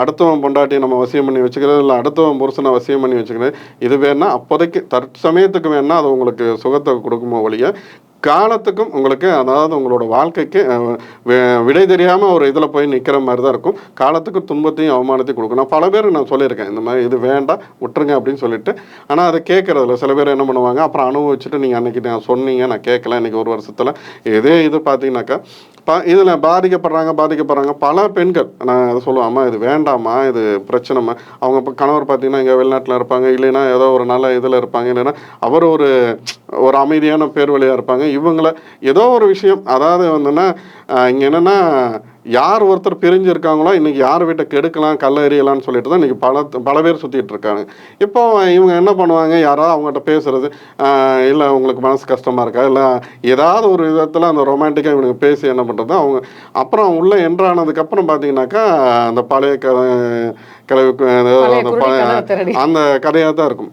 அடுத்தவன் பொண்டாட்டியை நம்ம வசியம் பண்ணி வச்சுக்கிறது, இல்லை அடுத்தவன் புருஷனை வசியம் பண்ணி வச்சுக்கிறது, இது வேணா அப்போதைக்கு தற்சமயத்துக்கு வேணா அது உங்களுக்கு சுகத்தை கொடுக்குமோ ஒழிய, காலத்துக்கும் உங்களுக்கு அதாவது உங்களோட வாழ்க்கைக்கு விடை தெரியாமல் ஒரு இதில் போய் நிற்கிற மாதிரி தான் இருக்கும். காலத்துக்கு துன்பத்தையும் அவமானத்தையும் கொடுக்கும். நான் பல பேர் நான் சொல்லியிருக்கேன், இந்த மாதிரி இது வேண்டாம் விட்டுருங்க அப்படின்னு சொல்லிட்டு. ஆனால் அதை கேட்குறதில்ல. சில பேர் என்ன பண்ணுவாங்க, அப்புறம் அனுபவிச்சுட்டு நீங்கள் அன்றைக்கி நான் சொன்னீங்க நான் கேட்கல, இன்றைக்கி ஒரு வருஷத்தில் இதே இது பார்த்தீங்கன்னாக்கா இதில் பாதிக்கப்படுறாங்க பல பெண்கள். நான் அதை சொல்லுவேன், அம்மா இது வேண்டாம்மா, இது பிரச்சனைம்மா. அவங்க இப்போ கணவர் பார்த்தீங்கன்னா இங்கே வெளிநாட்டில் இருப்பாங்க, இல்லைன்னா ஏதோ ஒரு நல்ல இதில் இருப்பாங்க, இல்லைன்னா அவர் ஒரு அமைதியான பேர் வழியாக இருப்பாங்க. இவங்கள ஏதோ ஒரு விஷயம், அதாவது வந்துன்னா இங்கே என்னென்னா யார் ஒருத்தர் பிரிஞ்சு இருக்காங்களோ இன்றைக்கி யார் வீட்டை கெடுக்கலாம், கல்ல எறியலான்னு சொல்லிட்டு தான் இன்றைக்கி பல பேர் சுற்றிட்டு இருக்காங்க. இப்போ இவங்க என்ன பண்ணுவாங்க, யாராவது அவங்ககிட்ட பேசுகிறது, இல்லை உங்களுக்கு மனசு கஷ்டமாக இருக்கா, இல்லை ஏதாவது ஒரு விதத்தில் அந்த ரொமான்டிக்காக இவனுக்கு பேசி என்ன பண்ணுறது, அவங்க அப்புறம் உள்ளே என்ட்ரானதுக்கப்புறம் பார்த்தீங்கன்னாக்கா அந்த பழைய கிளவுக்கு அந்த கதையாக தான் இருக்கும்.